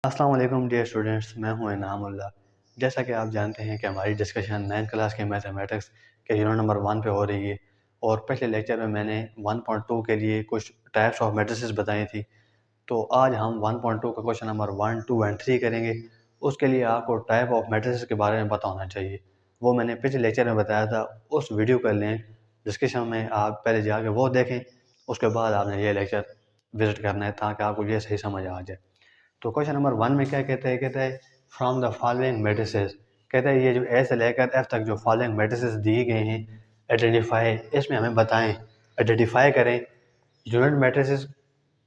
अस्सलाम वालेकुम dear students, मैं हूं इनामुल्लाह। जैसा कि आप जानते हैं कि हमारी डिस्कशन 9th क्लास के मैथमेटिक्स के यूनिट नंबर 1 पे हो रही है और पिछले लेक्चर में मैंने 1.2 के लिए कुछ टाइप्स ऑफ मैट्रिसेस बताई थी। तो आज हम 1.2 का क्वेश्चन नंबर 1, 2 एंड 3 करेंगे। उसके लिए आपको टाइप ऑफ मैट्रिसेस के बारे में पता होना चाहिए। वो मैंने पिछले लेक्चर में बताया था। उस वीडियो का लिंक डिस्क्रिप्शन में आप पहले जाके वो देखें, उसके बाद आपने ये लेक्चर विज़िट करना है ताकि आपको ये सही समझ आ जाए। तो क्वेश्चन नंबर 1 में क्या कहता है फ्रॉम द फॉलोइंग मैट्रिसेस। कहता है ये जो ए से लेकर एफ तक जो फॉलोइंग मैट्रिसेस दिए गए हैं, आइडेंटिफाई, इसमें हमें बताएं, आइडेंटिफाई करें unit matrices,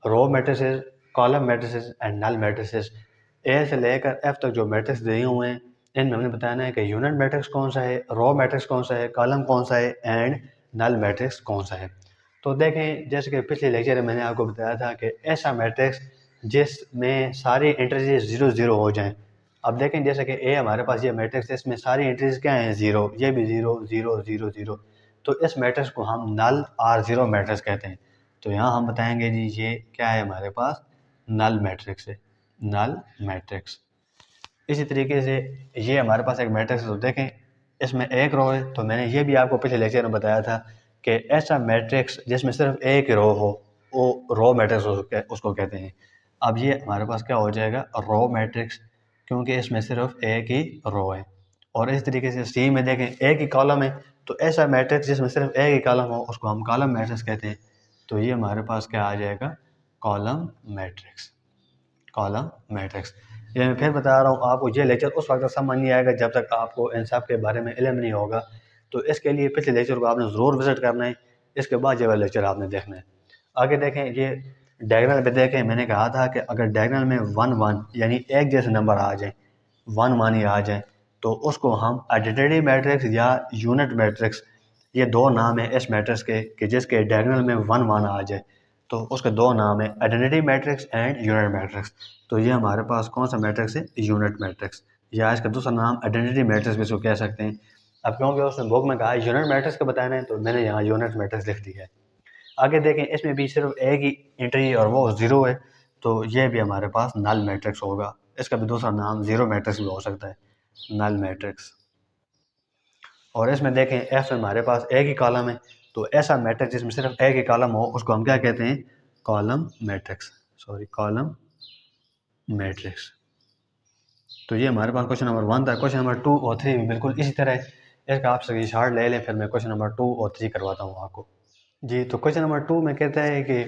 row matrices, column matrices and null matrices. A से लेकर एफ तक जो मैट्रिक्स दिए हुए हैं इनमें हमने बताना है कि यूनिट मैट्रिक्स कौन सा है, रो मैट्रिक्स कौन सा है, कॉलम कौन सा है एंड नल मैट्रिक्स कौन सा है। तो देखें, जैसे कि पिछले लेक्चर में मैंने आपको बताया था कि ऐसा मैट्रिक्स जिसमें सारी एंट्रीज ज़ीरो ज़ीरो हो जाएं। अब देखें, जैसे कि ए हमारे पास ये मैट्रिक्स है, इसमें सारी एंट्रीज क्या हैं, ज़ीरो, ये भी ज़ीरो ज़ीरो ज़ीरो ज़ीरो। तो इस मैट्रिक्स को हम नल आर ज़ीरो मैट्रिक्स कहते हैं। तो यहाँ हम बताएंगे जी ये क्या है, हमारे पास नल मैट्रिक्स है, नल मैट्रिक्स। इसी तरीके से ये हमारे पास एक मैट्रिक्स है। तो देखें, इसमें एक रो है, तो मैंने ये भी आपको पिछले लेक्चर में बताया था कि ऐसा मैट्रिक्स जिसमें सिर्फ एक रो हो वो रो मैट्रिक्स उसको कहते हैं। अब ये हमारे पास क्या हो जाएगा, रो मैट्रिक्स, क्योंकि इसमें सिर्फ एक ही रो है। और इस तरीके से सी में देखें, एक ही कॉलम है, तो ऐसा मैट्रिक्स जिसमें सिर्फ एक ही कॉलम हो उसको हम कॉलम मैट्रिक्स कहते हैं। तो ये हमारे पास क्या आ जाएगा, कॉलम मैट्रिक्स, कॉलम मैट्रिक्स। ये मैं फिर बता रहा हूँ आपको, ये लेक्चर उस वक्त तक समझ नहीं आएगा जब तक आपको इन सब के बारे में इल्म नहीं होगा। तो इसके लिए पिछले लेक्चर को आपने ज़रूर विज़िट करना है, इसके बाद ये वाला लेक्चर आपने देखना है। आगे देखें, ये डायगोनल पे देखें, मैंने कहा था कि अगर डायगोनल में 1 1 यानी एक जैसे नंबर आ जाए, 1 1 ही आ जाए, तो उसको हम आइडेंटिटी मैट्रिक्स या यूनिट मैट्रिक्स, ये दो नाम है इस मैट्रिक्स के कि जिसके डायगोनल में 1 1 आ जाए, तो उसके दो नाम है, identity matrix and unit matrix. तो ये हमारे पास कौन सा मैट्रिक्स है, यूनिट मैट्रिक्स, या इसका दूसरा नाम आइडेंटिटी मैट्रिक्स भी इसको कह सकते हैं। अब क्योंकि उसने बुक में कहा यूनिट मैट्रिक्स का बताना है, तो मैंने यहाँ यूनिट मैट्रिक्स लिख दिया है। आगे देखें, इसमें भी सिर्फ एक ही एंट्री और वो ज़ीरो है, तो ये भी हमारे पास नल मैट्रिक्स होगा। इसका भी दूसरा नाम ज़ीरो मैट्रिक्स भी हो सकता है, नल मैट्रिक्स। और इसमें देखें, एफ हमारे पास एक ही कॉलम है, तो ऐसा मैट्रिक्स जिसमें सिर्फ एक ही कॉलम हो उसको हम क्या कहते हैं, column matrix, sorry column matrix. तो ये हमारे पास क्वेश्चन नंबर 1 था। क्वेश्चन नंबर 2 और 3 भी बिल्कुल इसी तरह है। इसका आप सही शार्ट ले लें, फिर मैं क्वेश्चन नंबर 2 और 3 करवाता हूँ आपको। जी, तो क्वेश्चन नंबर 2 में कहता है कि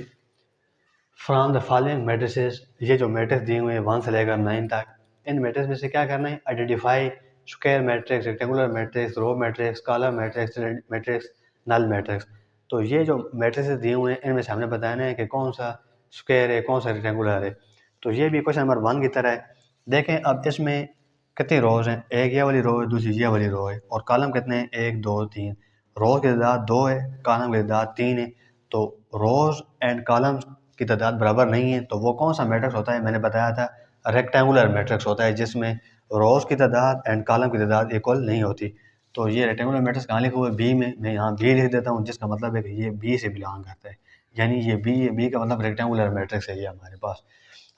फ्रॉम द फॉलोइंग मैट्रिसेस, ये जो मैट्रिक्स दिए हुए हैं 1 से लेकर 9 तक, इन मैट्रिक्स में से क्या करना है, identify square matrix, rectangular matrix, row matrix, column matrix, matrix, null matrix. तो ये जो मैट्रिक्स दिए हुए हैं इनमें से हमने बताना है कि कौन सा स्क्वायर है, कौन सा रेक्टेंगुलर है। तो ये भी क्वेश्चन नंबर 1 की तरह है। देखें, अब इसमें कितनी रोज हैं, एक ये वाली रो है, दूसरी ये वाली रो है, और कॉलम कितने हैं, 1 2 3। रोज की तादाद 2 है, कॉलम की तादाद 3 है। तो रोज एंड कॉलम्स की तादाद बराबर नहीं है, तो वो कौन सा मैट्रिक्स होता है, मैंने बताया था रेक्टेंगुलर मैट्रिक्स होता है, जिसमें रोज की तादाद एंड कॉलम की तादाद इक्वल नहीं होती। तो ये रेक्टेंगुलर मैट्रिक्स कहाँ लिखा हुआ है, बी में, मैं यहाँ बी लिख देता हूँ, जिसका मतलब है कि ये बी से बिलोंग करता है, यानी ये बी का मतलब रेक्टेंगुलर मैट्रिक्स है ये हमारे पास।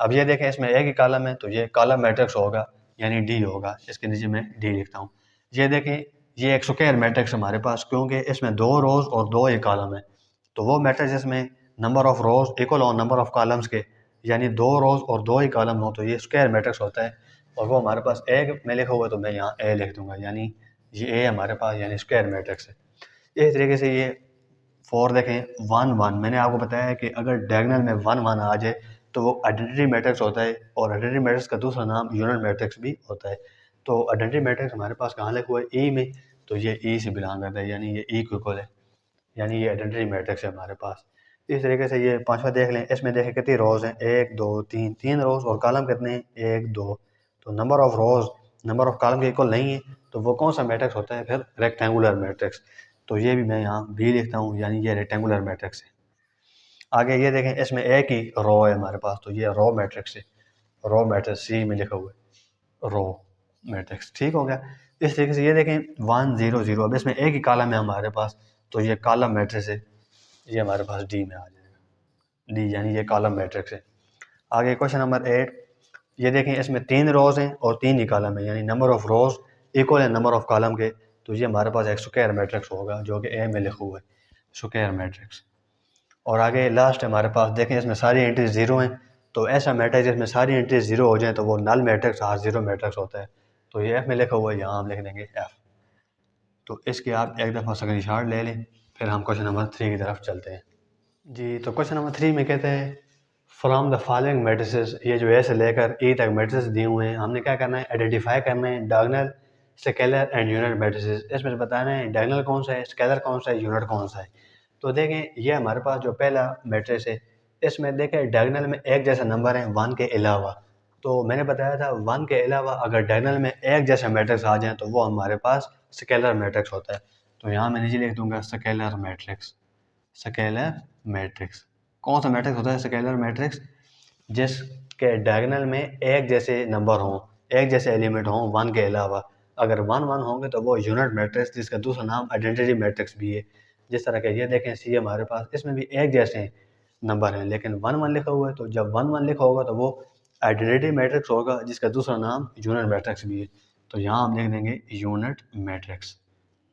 अब ये देखें, इसमें एक ही कॉलम है, तो ये कॉलम मैट्रिक्स होगा, यानी डी होगा, इसके नीचे मैं डी लिखता हूँ। ये देखें, ये एक स्क्वायर मैट्रिक्स हमारे पास, क्योंकि इसमें 2 रोज और 2 ही कॉलम है। तो वो मैट्रिक्स जिसमें नंबर ऑफ रोज इक्वल हो नंबर ऑफ कॉलम्स के, यानी 2 रोज और 2 ही कॉलम हो, तो ये स्क्वायर मैट्रिक्स होता है। और वो हमारे पास एक में लिखा हुआ है, तो मैं यहाँ ए लिख दूंगा, यानी ये ए हमारे पास यानी स्क्वायर मैट्रिक्स है। इस तरीके से ये 4 देखें, 1 1, मैंने आपको बताया है कि अगर डायगोनल में 1 1 आ जाए तो वो आइडेंटिटी मैट्रिक्स होता है, और आइडेंटिटी मैट्रिक्स का दूसरा नाम यूनिट मैट्रिक्स भी होता है। तो आइडेंटिटी मैट्रिक्स हमारे पास कहाँ लिखा हुआ है, ई में, तो ये ई से बिलोंग करता है, यानी ये ई को इक्वल है, यानी ये आइडेंटिटी मैट्रिक्स है हमारे पास। इस तरीके से ये पांचवा देख लें, इसमें देखें कितनी रोज हैं, 1 2 3, 3 रोज, और कॉलम कितने हैं, 1 2। तो number of rose number of column के इक्वल नहीं है, तो वो कौन सा मैट्रिक्स होता है, फिर रेक्टेंगुलर मैट्रिक्स। तो ये भी मैं यहाँ बी लिखता हूँ, यानी ये रेक्टेंगुलर मैट्रिक्स है। आगे ये देखें, इसमें एक ही रो है हमारे पास, तो ये रो मैट्रिक्स है, रो मैट्रिक्स सी में लिखा हुआ है रो मैट्रिक्स, ठीक हो गया। इस तरीके से ये देखें 1 0 0, अब इसमें एक ही कॉलम है हमारे पास, तो ये कॉलम मैट्रिक्स है, ये हमारे पास डी में आ जाएगा, डी यानी ये कॉलम मैट्रिक्स है। आगे क्वेश्चन नंबर 8, ये देखें इसमें 3 रोज़ हैं और 3 ही कॉलम है, यानी नंबर ऑफ़ रोज़ इक्वल है नंबर ऑफ़ कॉलम के। तो ये हमारे पास एक स्क्वायर मैट्रिक्स होगा जो कि ए में लिखा हुआ है, स्क्वायर मैट्रिक्स। और आगे लास्ट हमारे पास देखें इसमें सारी एंट्री ज़ीरो हैं, तो ऐसा मैट्रिक्स जिसमें सारी एंट्री ज़ीरो हो जाए तो वो null matrix or zero matrix होता है। तो ये एफ में लिखा हुआ है, यहाँ हम लिख देंगे एफ। तो इसके आप एक दफ़ा स्क्रीनशॉट ले लें, फिर हम क्वेश्चन नंबर 3 की तरफ चलते हैं। जी, तो क्वेश्चन नंबर 3 में कहते हैं फ्रॉम द फॉलोइंग मैट्रिसेस, ये जो ए से लेकर ई तक मैट्रिसेस दिए हुए हैं, हमने क्या करना है, आइडेंटिफाई करना है diagonal, scalar and unit matrices. इसमें से बताना है डायगोनल कौन सा है, स्केलर कौन सा है, यूनिट कौन सा है। तो देखें ये हमारे पास जो पहला मैट्रिक्स है, इसमें देखें डायगोनल में एक जैसा नंबर है 1 के अलावा। तो मैंने बताया था 1 के अलावा अगर डायगोनल में एक जैसा मैट्रिक्स आ जाए तो वो हमारे पास स्केलर मैट्रिक्स होता है। तो यहाँ मैं नीचे लिख दूंगा स्केलर मैट्रिक्स। स्केलर मैट्रिक्स कौन सा मैट्रिक्स होता है, स्केलर मैट्रिक्स जिसके डायगोनल में एक जैसे नंबर हों, एक जैसे एलिमेंट हों 1 के अलावा। अगर 1 1 होंगे तो वो यूनिट मैट्रिक्स, जिसका दूसरा नाम आइडेंटिटी मैट्रिक्स भी है। जिस तरह के ये देखें सी हमारे पास, इसमें भी एक जैसे नंबर हैं लेकिन 1 1 लिखा हुआ है, तो जब 1 1 लिखा होगा तो वो आइडेंटिटी मैट्रिक्स होगा जिसका दूसरा नाम यूनिट मैट्रिक्स भी है। तो यहाँ हम लिख देंगे यूनिट मैट्रिक्स,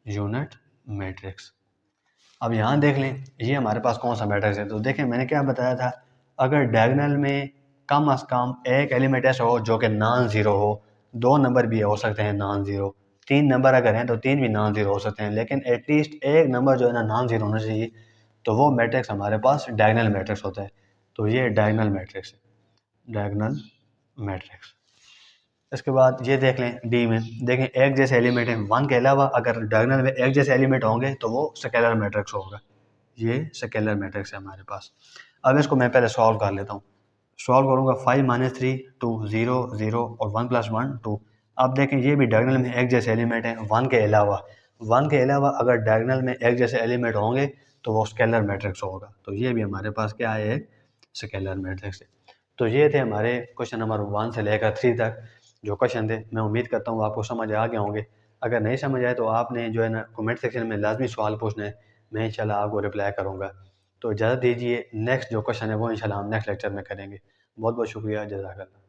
यूनिट मैट्रिक्स। अब यहाँ देख लें ये हमारे पास कौन सा मैट्रिक्स है। तो देखें मैंने क्या बताया था, अगर डायगोनल में कम अज़ कम एक एलिमेंट ऐसा हो जो कि नॉन ज़ीरो हो, 2 नंबर भी हो सकते हैं नॉन ज़ीरो, 3 नंबर अगर हैं तो 3 भी नॉन ज़ीरो हो सकते हैं, लेकिन एटलीस्ट एक नंबर जो है ना नॉन ज़ीरो होना चाहिए, तो वो मैट्रिक्स हमारे पास डायगोनल मैट्रिक्स होता है। तो ये डायगोनल मैट्रिक्स है, डायगोनल मैट्रिक्स। इसके बाद ये देख लें डी में, देखें एक जैसे एलिमेंट हैं 1 के अलावा अगर डायगोनल में एक जैसे एलिमेंट होंगे तो वो स्केलर मैट्रिक्स होगा। ये स्केलर मैट्रिक्स है हमारे पास। अब इसको मैं पहले सॉल्व कर लेता हूँ। सॉल्व करूँगा 5 - 3 2 0 0 और 1 + 1 2। अब देखें ये भी डायगोनल में एक जैसे एलिमेंट हैं 1 के अलावा। 1 के अलावा अगर डायगोनल में एक जैसे एलिमेंट होंगे तो वो स्केलर मैट्रिक्स होगा। तो ये भी हमारे पास क्या है, एक स्केलर मैट्रिक्स है। तो ये थे हमारे क्वेश्चन नंबर 1 से लेकर 3 तक जो क्वेश्चन थे। मैं उम्मीद करता हूँ आपको समझ आ गए होंगे। अगर नहीं समझ आए तो आपने जो है ना कमेंट सेक्शन में लाजमी सवाल पूछना है, मैं इंशाल्लाह आपको रिप्लाई करूँगा। तो इजाज़त दीजिए, नेक्स्ट जो क्वेश्चन है वो इंशाल्लाह हम नेक्स्ट लेक्चर में करेंगे। बहुत बहुत शुक्रिया, जज़ाकल्लाह।